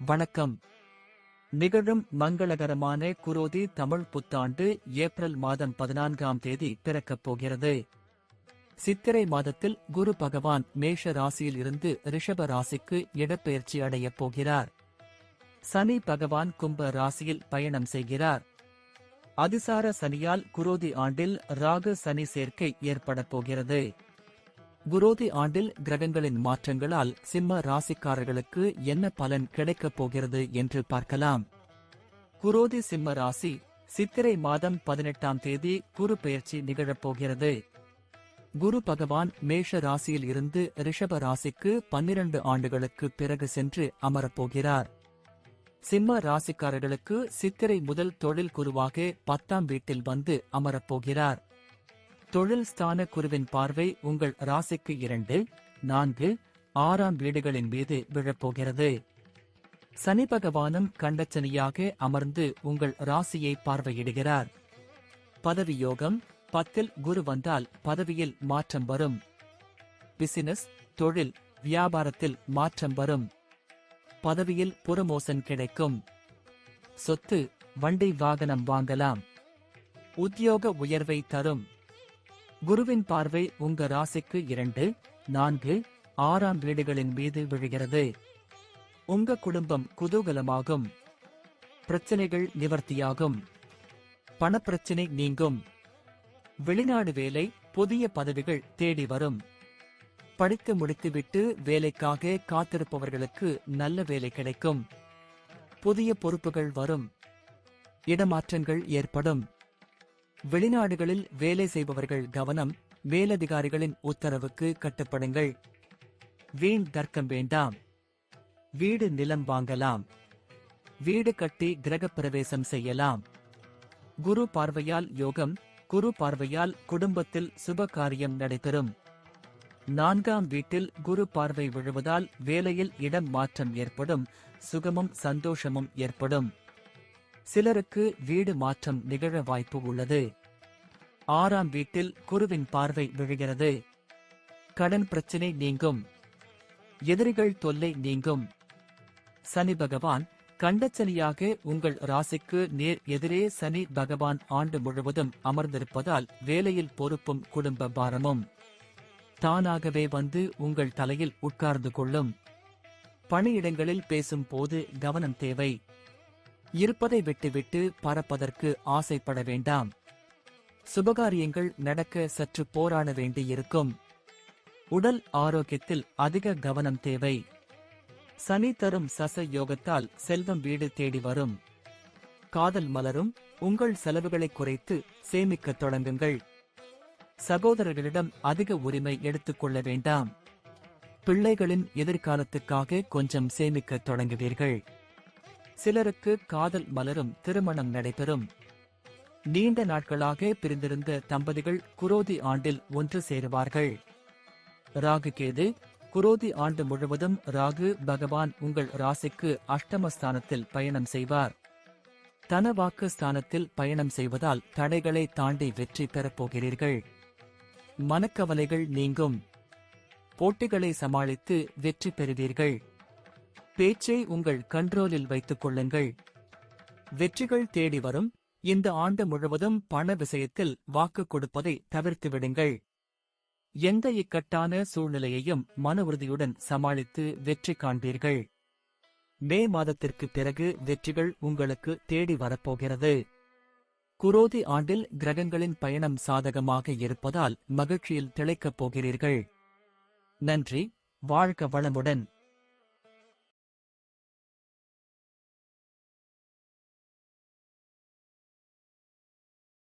வணக்கம். நிகழும் மங்களகரமான குரோதி தமிழ் புத்தாண்டு ஏப்ரல் மாதம் 14ஆம் தேதி பிறக்கப் போகிறது. சித்திரை மாதத்தில் குரு பகவான் மேஷ ராசியில் இருந்து ரிஷப ராசிக்கு இடப்பெயர்ச்சி அடையப் போகிறார். சனி பகவான் கும்ப ராசியில் பயணம் செய்கிறார். அதிசார சனியால் குரோதி ஆண்டில் ராகு சனி சேர்க்கை ஏற்படப் போகிறது. குரோதி ஆண்டில் கிரகங்களின் மாற்றங்களால் சிம்ம ராசிக்காரர்களுக்கு என்ன பலன் கிடைக்கப் போகிறது என்று பார்க்கலாம். குரோதி சிம்ம ராசி சித்திரை மாதம் 18ஆம் தேதி குரு பெயர்ச்சி நிகழப்போகிறது. குரு பகவான் மேஷ ராசியில் இருந்து ரிஷப ராசிக்கு 12 ஆண்டுகளுக்கு பிறகு சென்று அமரப்போகிறார். சிம்ம ராசிக்காரர்களுக்கு சித்திரை முதல் தொழில் குருவாக 10ஆம் வீட்டில் வந்து அமரப்போகிறார். தொழில் ஸ்தான குருவின் பார்வை உங்கள் ராசிக்கு 2, 4, 6ஆம் வீடுகளின் மீது விழப்போகிறது. சனி பகவானும் கண்டச்சனியாக அமர்ந்து உங்கள் ராசியை பார்வையிடுகிறார். பதவி யோகம் 10இல் குரு வந்தால் பதவியில் மாற்றம் வரும். பிசினஸ், தொழில், வியாபாரத்தில் மாற்றம் வரும். பதவியில் புரமோஷன் கிடைக்கும். சொத்து, வண்டி வாகனம் வாங்கலாம். உத்தியோக உயர்வை தரும். குருவின் பார்வை உங்க ராசிக்கு 2, 4, 6ஆம் வீடுகளின் மீது விழுகிறது. உங்க குடும்பம் குதூகலமாகும். பிரச்சனைகள் நிவர்த்தியாகும். பணப்பிரச்சனை நீங்கும். வெளிநாடு வேலை, புதிய பதவிகள் தேடி வரும். படித்து முடித்துவிட்டு வேலைக்காக காத்திருப்பவர்களுக்கு நல்ல வேலை கிடைக்கும். புதிய பொறுப்புகள் வரும். இடமாற்றங்கள் ஏற்படும். வெளிநாடுகளில் வேலை செய்பவர்கள் கவனம். மேலதிகாரிகளின் உத்தரவுக்கு கட்டுப்படுங்கள். வீண் தர்க்கம் வேண்டாம். வீடு நிலம் வாங்கலாம். வீடு கட்டி கிரகப்பிரவேசம் செய்யலாம். குரு பார்வையால் யோகம். குரு பார்வையால் குடும்பத்தில் சுப காரியம் நடைபெறும். 4ஆம் வீட்டில் குரு பார்வை விழுவதால் வேலையில் இடம் மாற்றம் ஏற்படும். சுகமும் சந்தோஷமும் ஏற்படும். சிலருக்கு வீடு மாற்றம் நிகழ வாய்ப்பு உள்ளது. 6ஆம் வீட்டில் குருவின் பார்வை விழுகிறது. கடன் பிரச்சினை நீங்கும். எதிரிகள் தொல்லை நீங்கும். சனி பகவான் கண்டச்சனியாக உங்கள் ராசிக்கு நேர் எதிரே சனி பகவான் ஆண்டு முழுவதும் அமர்ந்திருப்பதால் வேலையில் பொறுப்பும் குடும்ப பாரமும் தானாகவே வந்து உங்கள் தலையில் உட்கார்ந்து கொள்ளும். பணியிடங்களில் பேசும் போது கவனம் தேவை. இருப்பதை விட்டுவிட்டு பறப்பதற்கு ஆசைப்பட வேண்டாம். சுபகாரியங்கள் நடக்க சற்று போராட வேண்டியிருக்கும். உடல் ஆரோக்கியத்தில் அதிக கவனம் தேவை. சனி தரும் சச யோகத்தால் செல்வம் வீடு தேடி வரும். காதல் மலரும். உங்கள் செலவுகளை குறைத்து சேமிக்கத் தொடங்குங்கள். சகோதரர்களிடம் அதிக உரிமை எடுத்துக்கொள்ள வேண்டாம். பிள்ளைகளின் எதிர்காலத்துக்காக கொஞ்சம் சேமிக்கத் தொடங்குவீர்கள். சிலருக்கு காதல் மலரும். திருமணம் நடைபெறும். நீண்ட நாட்களாக பிரிந்திருந்த தம்பதிகள் குரோதி ஆண்டில் ஒன்று சேருவார்கள். ராகு கேது குரோதி ஆண்டு முழுவதும் ராகு பகவான் உங்கள் ராசிக்கு அஷ்டமஸ்தானத்தில் பயணம் செய்வார். தனவாக்கு ஸ்தானத்தில் பயணம் செய்வதால் தடைகளை தாண்டி வெற்றி பெறப்போகிறீர்கள். மனக்கவலைகள் நீங்கும். போட்டிகளை சமாளித்து வெற்றி பெறுவீர்கள். பேச்சை உங்கள் கண்ட்ரோலில் வைத்துக் கொள்ளுங்கள். வெற்றிகள் தேடி வரும். இந்த ஆண்டு முழுவதும் பண விஷயத்தில் வாக்கு கொடுப்பதை தவிர்த்துவிடுங்கள். எந்த இக்கட்டான சூழ்நிலையையும் மன உறுதியுடன் சமாளித்து வெற்றி காண்பீர்கள். மே மாதத்திற்கு பிறகு வெற்றிகள் உங்களுக்கு தேடி வரப்போகிறது. குரோதி ஆண்டில் கிரகங்களின் பயணம் சாதகமாக இருப்பதால் மகிழ்ச்சியில் திளைக்கப் போகிறீர்கள். நன்றி. வாழ்க வளமுடன்.